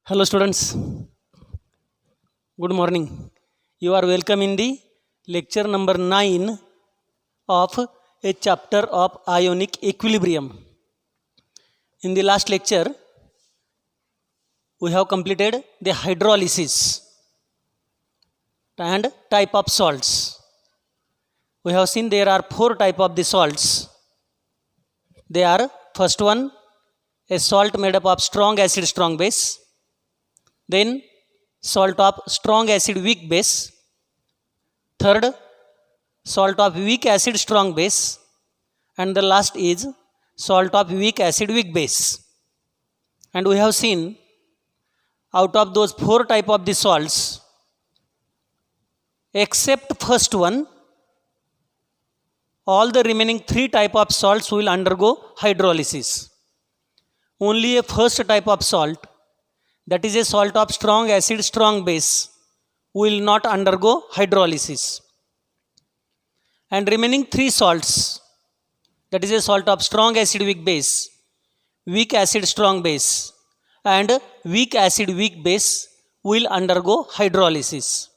Hello students, good morning. You are welcome in the lecture number 9 of a chapter of ionic equilibrium. In the last lecture, we have completed the hydrolysis and type of salts. We have seen there are 4 type of the salts. They are first one, a salt made up of strong acid, strong base. Then salt of strong acid, weak base. Third, salt of weak acid, strong base. And the last is salt of weak acid, weak base. And we have seen out of those 4 type of the salts, except first one, all the remaining 3 type of salts will undergo hydrolysis. Only a first type of salt, that is a salt of strong acid, strong base, will not undergo hydrolysis. And remaining 3 salts, that is a salt of strong acid, weak base, weak acid, strong base, and weak acid, weak base, will undergo hydrolysis.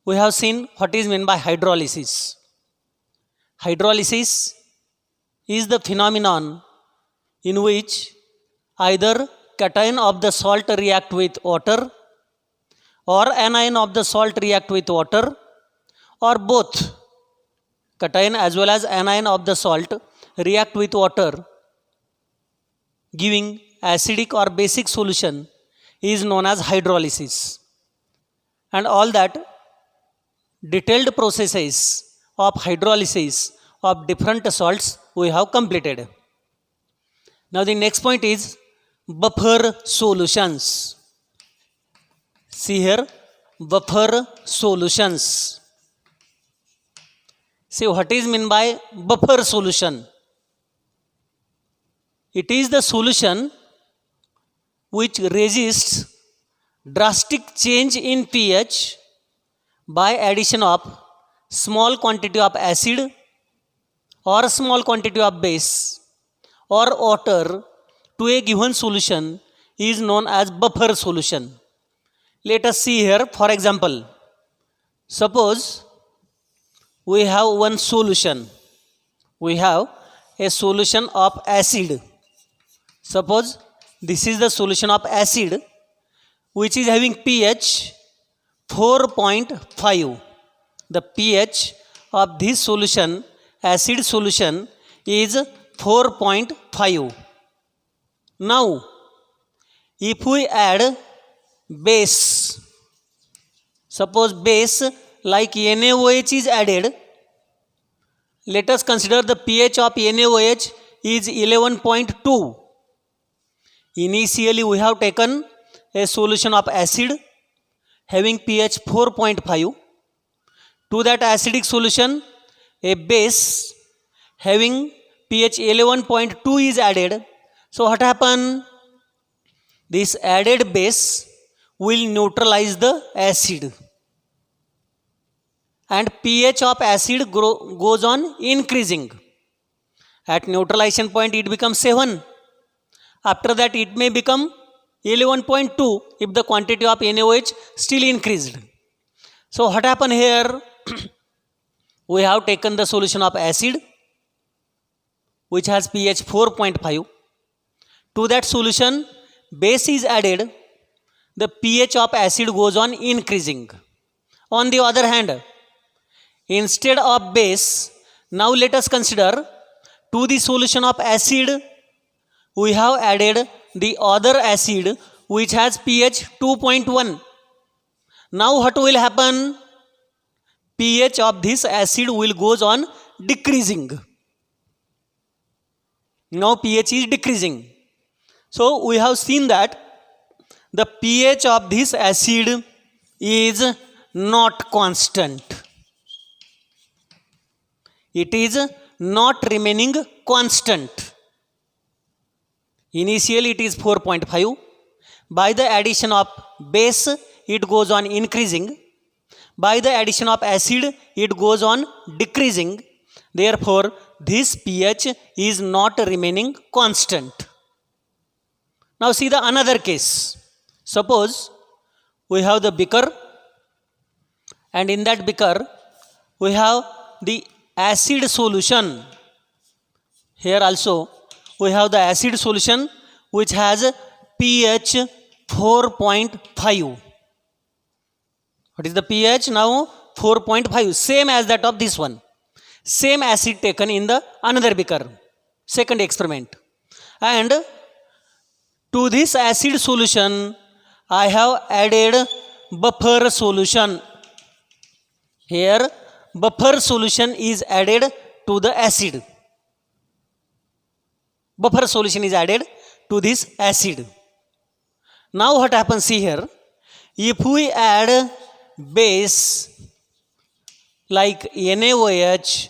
We have seen what is meant by hydrolysis. Hydrolysis is the phenomenon in which either cation of the salt react with water or anion of the salt react with water, or both cation as well as anion of the salt react with water, giving acidic or basic solution, is known as hydrolysis. And all that detailed processes of hydrolysis of different salts we have completed. Now the next point is buffer solutions. See here, buffer solutions. See what is meant by buffer solution. It is the solution which resists drastic change in pH by addition of small quantity of acid or small quantity of base or water to a given solution is known as buffer solution. Let us see here, for example, suppose we have one solution. We have a solution of acid. Suppose this is the solution of acid which is having pH 4.5. The pH of this solution, acid solution, is 4.5. Now, if we add base, suppose base like NaOH is added, let us consider the pH of NaOH is 11.2. Initially, we have taken a solution of acid having pH 4.5. To that acidic solution, a base having pH 11.2 is added. So what happens? This added base will neutralize the acid. And pH of acid goes on increasing. At neutralization point, it becomes 7. After that, it may become 11.2 if the quantity of NaOH still increased. So what happened here? We have taken the solution of acid which has pH 4.5. To that solution, base is added. The pH of acid goes on increasing. On the other hand, instead of base, now let us consider to the solution of acid, we have added the other acid which has pH 2.1. Now what will happen? pH of this acid will goes on decreasing. Now pH is decreasing. So we have seen that the pH of this acid is not constant. It is not remaining constant. Initially it is 4.5. By the addition of base, it goes on increasing. By the addition of acid, it goes on decreasing. Therefore, this pH is not remaining constant. Now see the another case. Suppose we have the beaker, and in that beaker we have the acid solution. Here also we have the acid solution which has pH 4.5. What is the pH now? 4.5, same as that of this one. Same acid taken in the another beaker, second experiment. And to this acid solution I have added buffer solution. Here buffer solution is added to the acid. Buffer solution is added to this acid. Now what happens, see here, if we add base like NaOH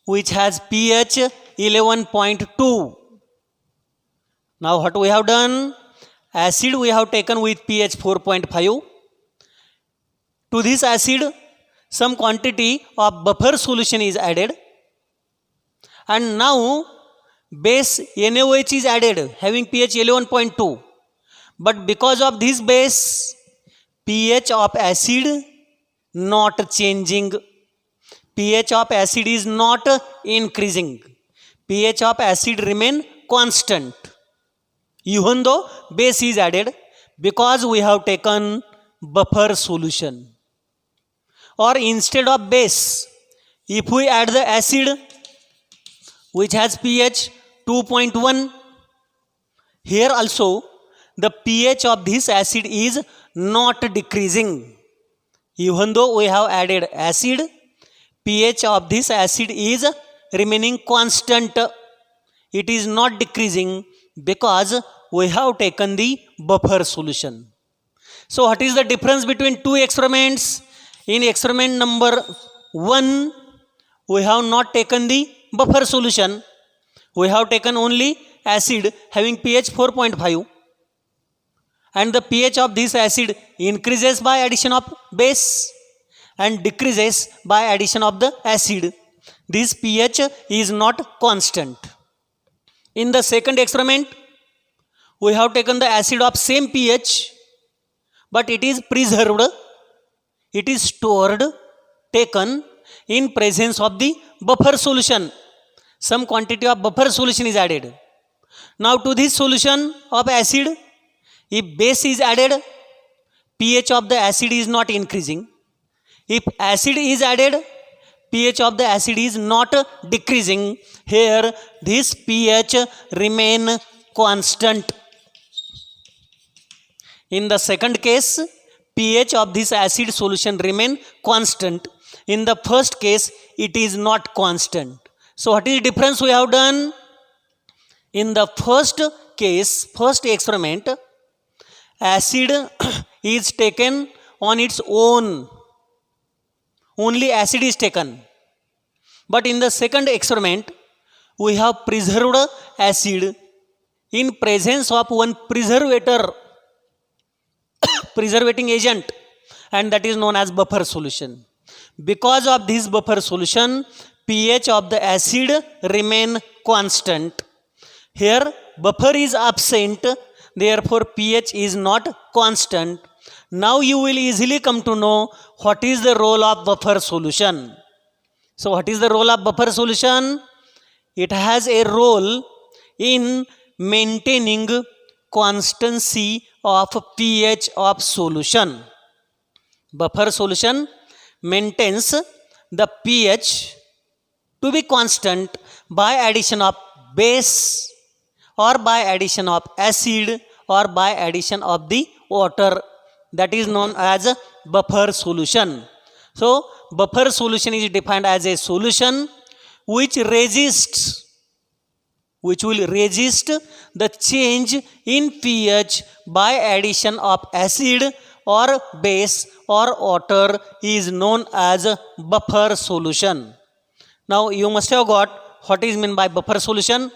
which has pH 11.2. Now what we have done, acid we have taken with pH 4.5. To this acid some quantity of buffer solution is added, and now base NaOH is added having pH 11.2. But because of this base, pH of acid not changing. pH of acid is not increasing. pH of acid remain constant even though base is added, because we have taken buffer solution. Or instead of base, if we add the acid which has pH 2.1, here also the pH of this acid is not decreasing. Even though we have added acid, pH of this acid is remaining constant. It is not decreasing because we have taken the buffer solution. So what is the difference between two experiments? In experiment number 1, we have not taken the buffer solution. We have taken only acid having pH 4.5, and the pH of this acid increases by addition of base and decreases by addition of the acid. This pH is not constant. In the second experiment, we have taken the acid of same pH, but it is preserved, it is stored, taken in presence of the buffer solution. Some quantity of buffer solution is added. Now to this solution of acid, if base is added, pH of the acid is not increasing. If acid is added, pH of the acid is not decreasing. Here this pH remain constant. In the second case, pH of this acid solution remain constant. In the first case, it is not constant. So what is the difference we have done? In the first case, first experiment, acid is taken on its own. Only acid is taken. But in the second experiment, we have preserved acid in presence of one preservating agent, and that is known as buffer solution. Because of this buffer solution, pH of the acid remain constant. Here buffer is absent, therefore pH is not constant. Now you will easily come to know what is the role of buffer solution. So what is the role of buffer solution? It has a role in maintaining constancy of pH of solution. Buffer solution maintains the pH to be constant by addition of base, or by addition of acid, or by addition of the water. That is known as buffer solution. So buffer solution is defined as a solution which will resist the change in pH by addition of acid or base or water, is known as buffer solution. Now you must have got what is meant by buffer solution.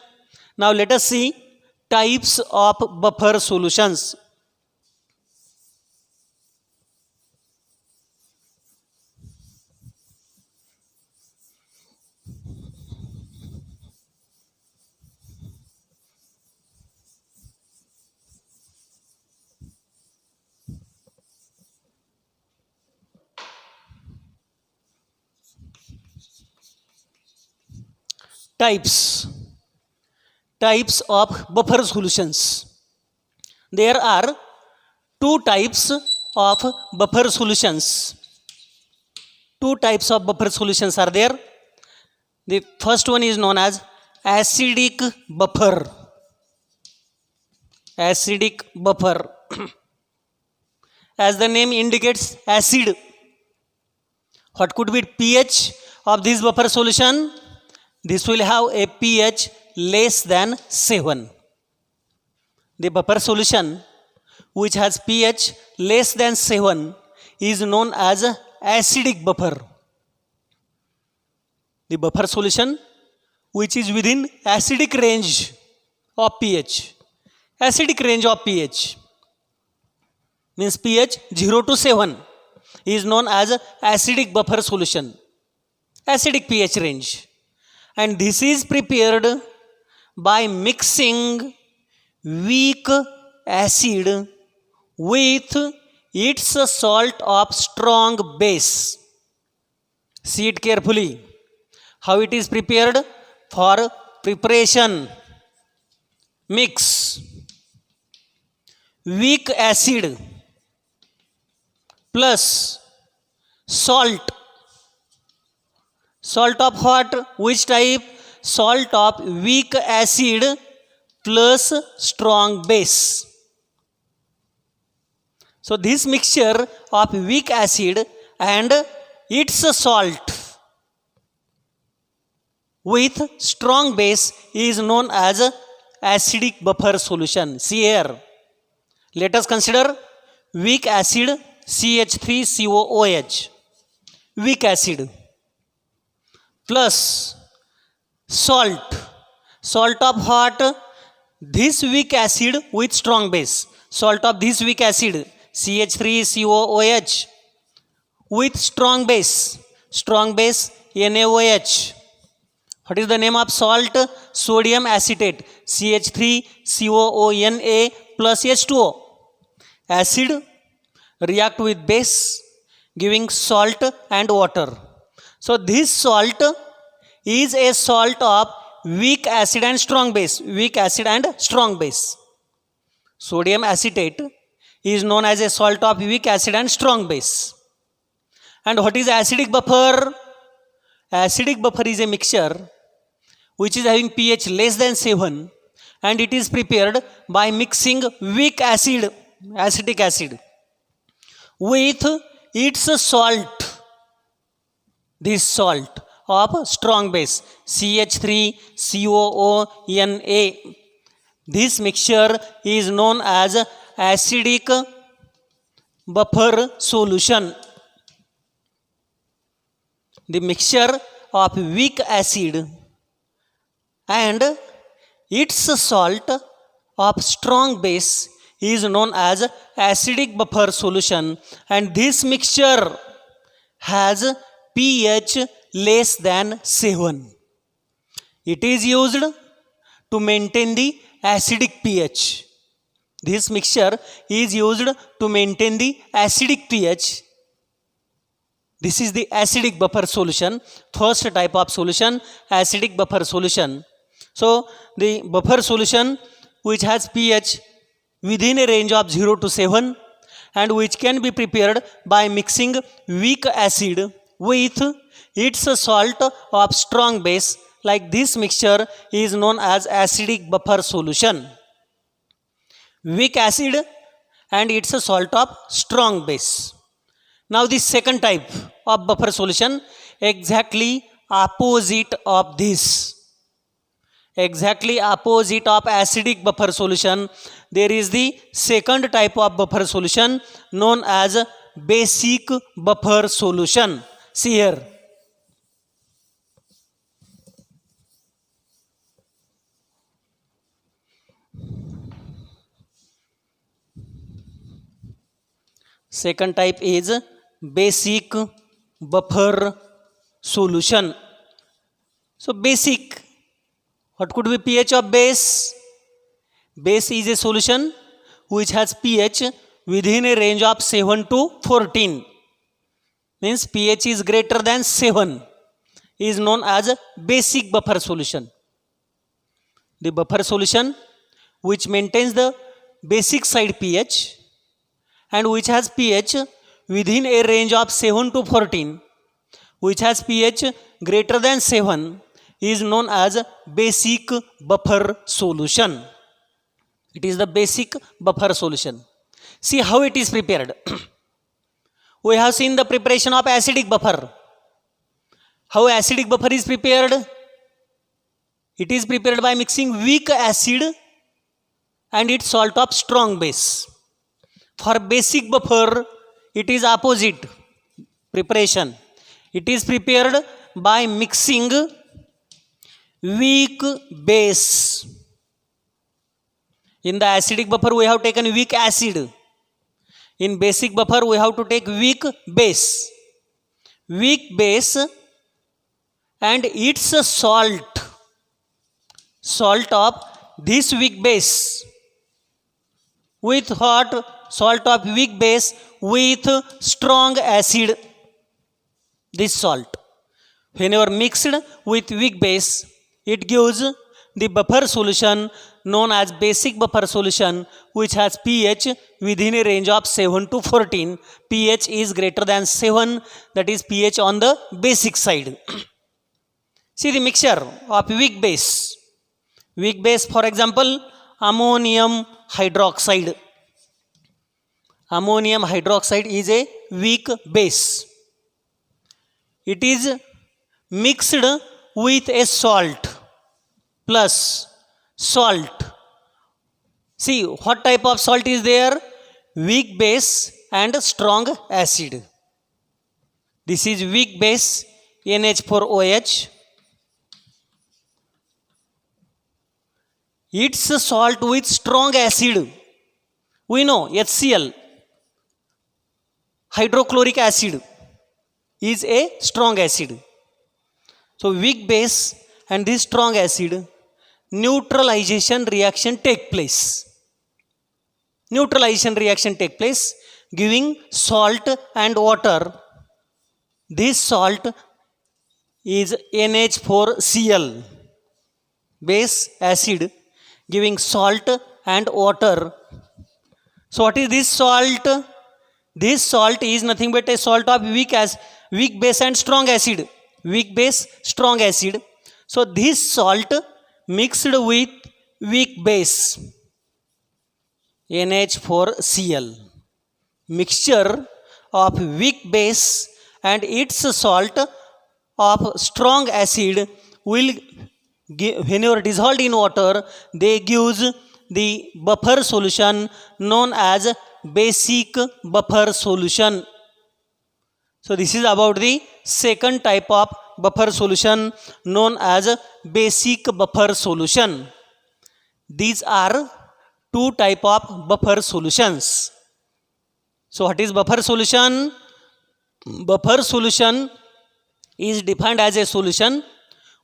Now let us see types of buffer solutions. types of buffer solutions. There are two types of buffer solutions. Two types of buffer solutions are there. The first one is known as acidic buffer. Acidic buffer. As the name indicates, acid. What could be pH of this buffer solution? This will have a pH less than 7. The buffer solution which has pH less than 7 is known as acidic buffer. The buffer solution which is within acidic range of pH. Acidic range of pH means pH 0 to 7 is known as acidic buffer solution. Acidic pH range. And this is prepared by mixing weak acid with its salt of strong base. See it carefully. How it is prepared? For preparation, mix weak acid plus salt. Salt of what? Which type? Salt of weak acid plus strong base. So this mixture of weak acid and its salt with strong base is known as acidic buffer solution. See here. Let us consider weak acid CH3COOH. Weak acid plus salt. Salt of what? This weak acid with strong base. Salt of this weak acid CH3COOH with strong base. Strong base NaOH. What is the name of salt? Sodium acetate CH3COONA plus H2O. Acid react with base giving salt and water. So this salt is a salt of weak acid and strong base. Weak acid and strong base. Sodium acetate is known as a salt of weak acid and strong base. And what is acidic buffer? Acidic buffer is a mixture which is having pH less than 7 and it is prepared by mixing weak acid, acetic acid, with its salt. This salt of strong base CH3COONA. This mixture is known as acidic buffer solution. The mixture of weak acid and its salt of strong base is known as acidic buffer solution, and this mixture has pH less than 7. It is used to maintain the acidic pH. This mixture is used to maintain the acidic pH. This is the acidic buffer solution. First type of solution, acidic buffer solution. So the buffer solution which has pH within a range of 0 to 7 and which can be prepared by mixing weak acid with its salt of strong base, like this mixture is known as acidic buffer solution. Weak acid and its salt of strong base. Now the second type of buffer solution, exactly opposite of this. Exactly opposite of acidic buffer solution, there is the second type of buffer solution known as basic buffer solution. See here. Second type is basic buffer solution. So basic, what could be pH of base? Base is a solution which has pH within a range of 7 to 14. Means pH is greater than 7. is known as a basic buffer solution. The buffer solution which maintains the basic side pH and which has pH within a range of 7 to 14, which has pH greater than 7, is known as a basic buffer solution. It is the basic buffer solution. See how it is prepared. We have seen the preparation of acidic buffer. How acidic buffer is prepared? It is prepared by mixing weak acid and its salt of strong base. For basic buffer, it is opposite preparation. It is prepared by mixing weak base. In the acidic buffer, we have taken weak acid. In basic buffer, we have to take weak base. Weak base and its salt of this weak base with hot salt of weak base with strong acid. This salt, whenever mixed with weak base, it gives the buffer solution known as basic buffer solution, which has pH within a range of 7 to 14. pH is greater than 7, that is pH on the basic side. See the mixture of weak base. Weak base, for example, ammonium hydroxide. Ammonium hydroxide is a weak base. It is mixed with a salt plus salt. See what type of salt is there? Weak base and strong acid. This is weak base, NH4OH. Its salt with strong acid. We know HCl, hydrochloric acid, is a strong acid. So weak base and this strong acid, neutralization reaction take place. Neutralization reaction take place, giving salt and water. This salt is NH4Cl, base acid, giving salt and water. So what is this salt? This salt is nothing but a salt of weak base and strong acid. Weak base, strong acid. So this salt mixed with weak base, NH4Cl. Mixture of weak base and its salt of strong acid will give, whenever dissolved in water, they gives the buffer solution known as basic buffer solution. So this is about the second type of buffer solution known as basic buffer solution. These are two type of buffer solutions. So what is buffer solution? Buffer solution is defined as a solution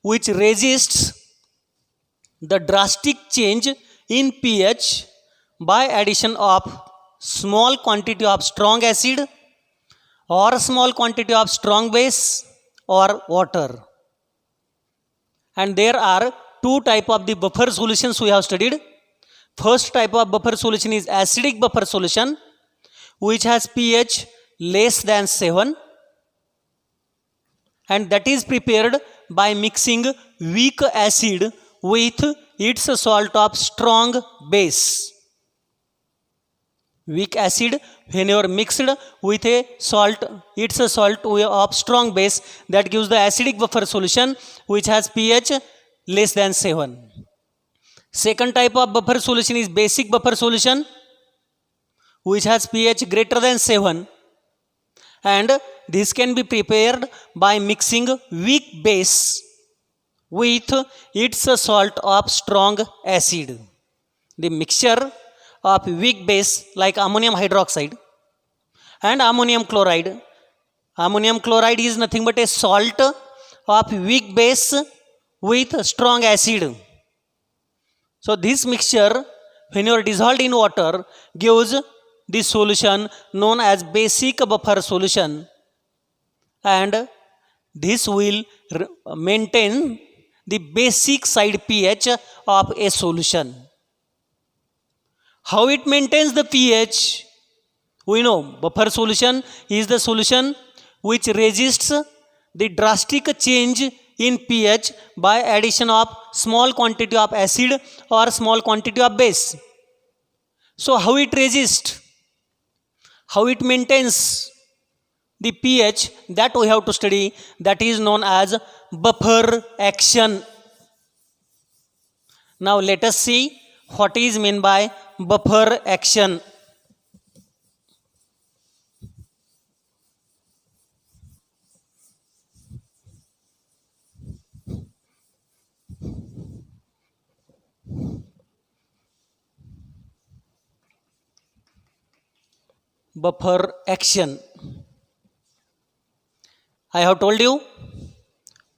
which resists the drastic change in pH by addition of small quantity of strong acid or small quantity of strong base or water. And there are two type of the buffer solutions we have studied. First type of buffer solution is acidic buffer solution, which has pH less than 7, and that is prepared by mixing weak acid with its salt of strong base. Weak acid, whenever mixed with a salt, its salt of strong base, that gives the acidic buffer solution which has pH less than 7. Second type of buffer solution is basic buffer solution, which has pH greater than 7, and this can be prepared by mixing weak base with its salt of strong acid. The mixture of weak base like ammonium hydroxide and ammonium chloride. Ammonium chloride is nothing but a salt of weak base with strong acid. So this mixture, whenever dissolved in water, gives the solution known as basic buffer solution, and this will maintain the basic side pH of a solution. How it maintains the pH? We know buffer solution is the solution which resists the drastic change in pH by addition of small quantity of acid or small quantity of base. So how it resists? How it maintains the pH, that we have to study, that is known as buffer action. Now let us see what is meant by buffer action. Buffer action. I have told you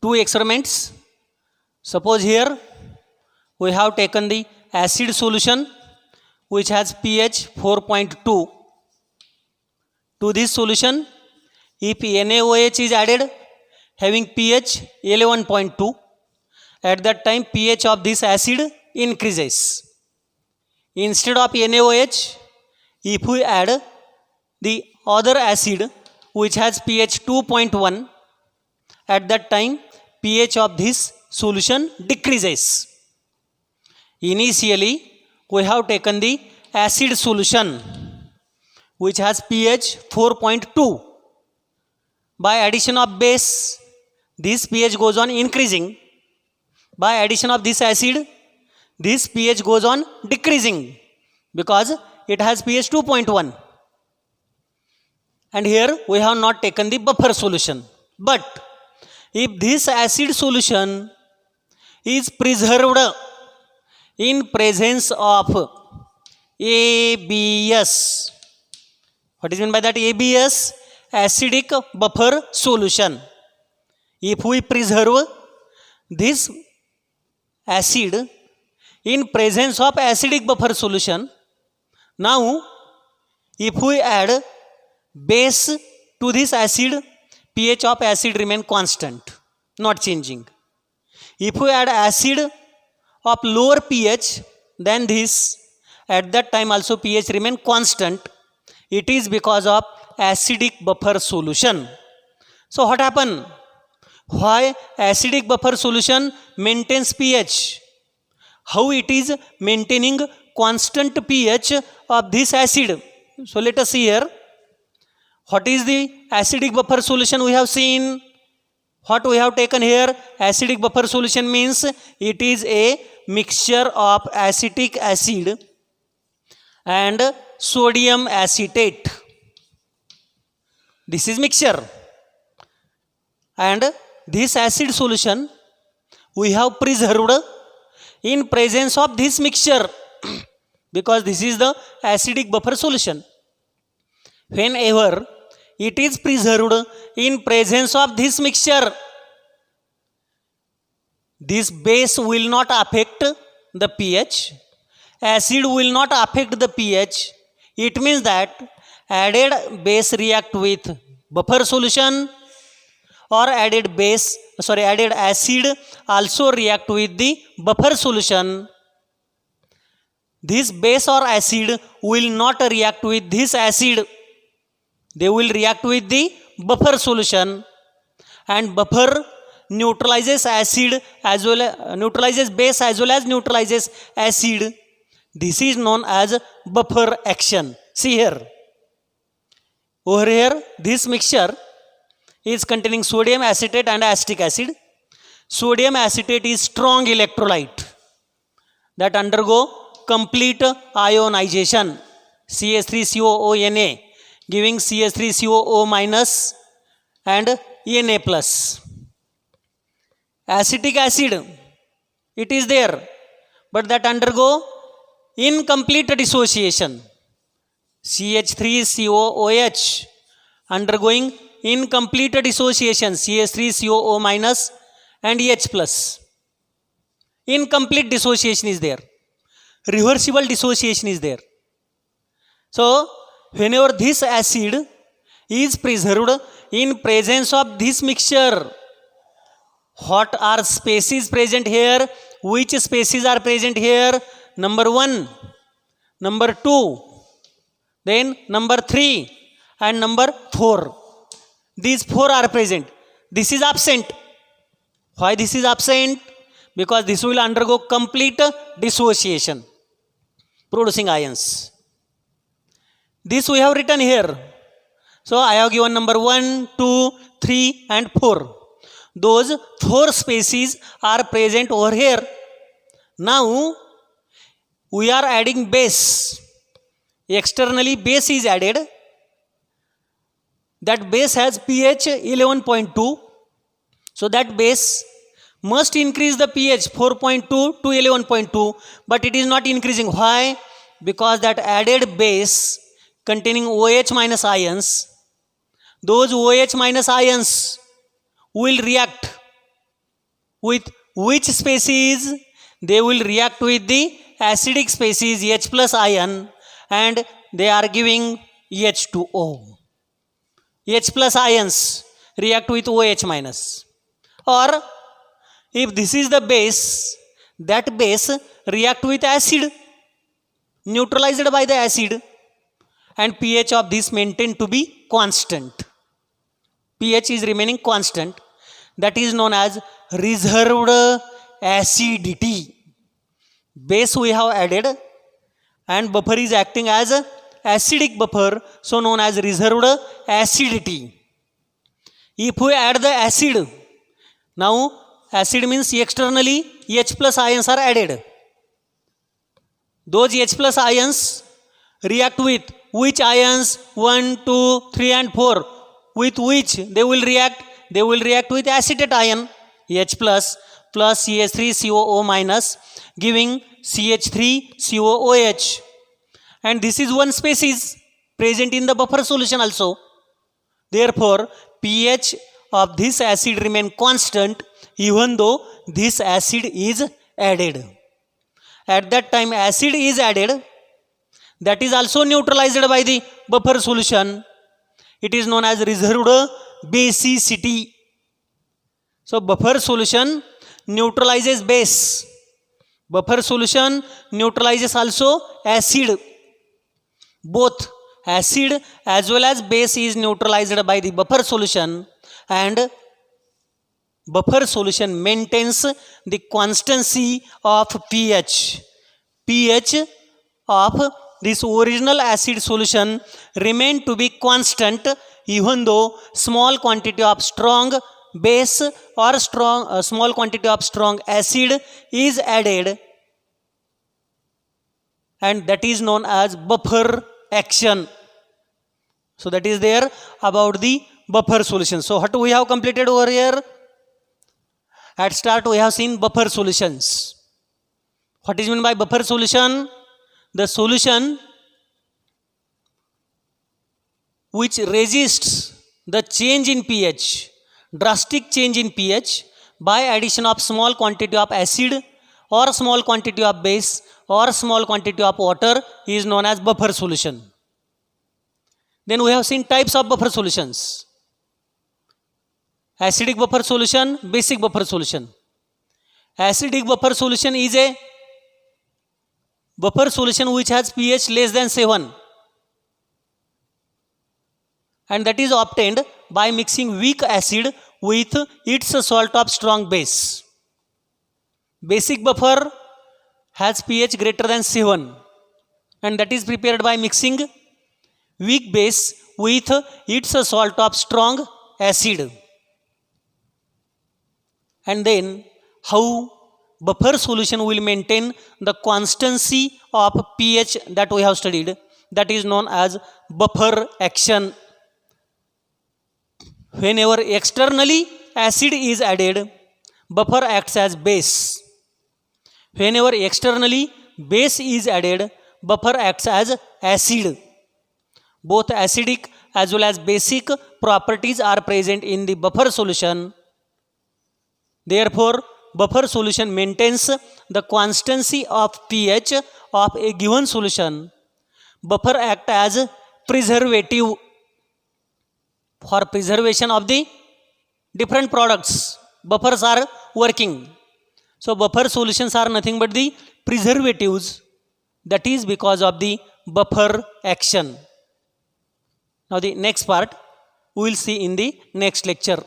two experiments. Suppose here we have taken the acid solution which has pH 4.2. To this solution, if NaOH is added having pH 11.2, at that time pH of this acid increases. Instead of NaOH, if we add the other acid which has pH 2.1, at that time pH of this solution decreases. Initially, we have taken the acid solution which has pH 4.2. By addition of base, this pH goes on increasing. By addition of this acid, this pH goes on decreasing because it has pH 2.1. And here we have not taken the buffer solution. But if this acid solution is preserved in presence of ABS, what is meant by that? ABS, acidic buffer solution. If we preserve this acid in presence of acidic buffer solution, now if we add base to this acid, pH of acid remain constant, not changing. If we add acid of lower pH than this, at that time also pH remain constant. It is because of acidic buffer solution. So what happened? Why acidic buffer solution maintains pH? How it is maintaining constant pH of this acid? So let us see here. What is the acidic buffer solution we have seen? What we have taken here? Acidic buffer solution means it is a mixture of acetic acid and sodium acetate. This is mixture. And this acid solution we have preserved in presence of this mixture because this is the acidic buffer solution. Whenever it is preserved in presence of this mixture, this base will not affect the pH, acid will not affect the pH. It means that added base react with buffer solution or added acid also react with the buffer solution. This base or acid will not react with this acid. They will react with the buffer solution, and buffer neutralizes acid as well as neutralizes base as well as neutralizes acid. This is known as buffer action. See here. Over here, this mixture is containing sodium acetate and acetic acid. Sodium acetate is strong electrolyte that undergo complete ionization. CH3COO Na giving CH3COO minus and Na plus. Acetic acid, it is there, but that undergo incomplete dissociation. CH3COOH undergoing incomplete dissociation, CH3COO minus and H plus. Incomplete dissociation is there. Reversible dissociation is there. So, whenever this acid is preserved in presence of this mixture, What are species present here? Which species are present here? Number 1, number 2, then number 3 and number 4. These 4 are present. This is absent. Why this is absent? Because this will undergo complete dissociation, producing ions. This we have written here. So I have given number 1, 2, 3 and 4. Those 4 species are present over here. Now we are adding base. Externally base is added. That base has pH 11.2. So that base must increase the pH 4.2 to 11.2, but it is not increasing. Why? Because that added base containing OH minus ions, those OH minus ions will react with which species? They will react with the acidic species H plus ion, and they are giving H2O. H plus ions react with OH minus. Or if this is the base, that base react with acid, neutralized by the acid, and pH of this maintained to be constant. pH is remaining constant. That is known as reserved acidity. Base we have added and buffer is acting as a acidic buffer, so known as reserved acidity. If we add the acid, now acid means externally H plus ions are added. Those H plus ions react with which ions? 1, 2, 3 and 4. With which they will react? They will react with acetate ion H plus CH3COO minus, giving CH3COOH. And this is one species present in the buffer solution also. Therefore, pH of this acid remain constant even though this acid is added. At that time acid is added, that is also neutralized by the buffer solution. It is known as reserved basicity. So buffer solution neutralizes base. Buffer solution neutralizes also acid. Both acid as well as base is neutralized by the buffer solution, and buffer solution maintains the constancy of pH. pH of this original acid solution remain to be constant even though small quantity of strong base or small quantity of strong acid is added, and that is known as buffer action. So that is there about the buffer solution. So what we have completed over here? At start we have seen buffer solutions. What is meant by buffer solution? The solution which resists the change in pH, drastic change in pH, by addition of small quantity of acid or small quantity of base or small quantity of water is known as buffer solution. Then we have seen types of buffer solutions. Acidic buffer solution, basic buffer solution. Acidic buffer solution is a buffer solution which has pH less than 7, and that is obtained by mixing weak acid with its salt of strong base. Basic buffer has pH greater than 7, and that is prepared by mixing weak base with its salt of strong acid. And then how buffer solution will maintain the constancy of pH that we have studied, that is known as buffer action. Whenever externally acid is added, buffer acts as base. Whenever externally base is added, buffer acts as acid. Both acidic as well as basic properties are present in the buffer solution. Therefore, buffer solution maintains the constancy of pH of a given solution. Buffer acts as preservative for preservation of the different products. buffers are working. So buffer solutions are nothing but the preservatives, that is because of the buffer action. Now the next part we will see in the next lecture.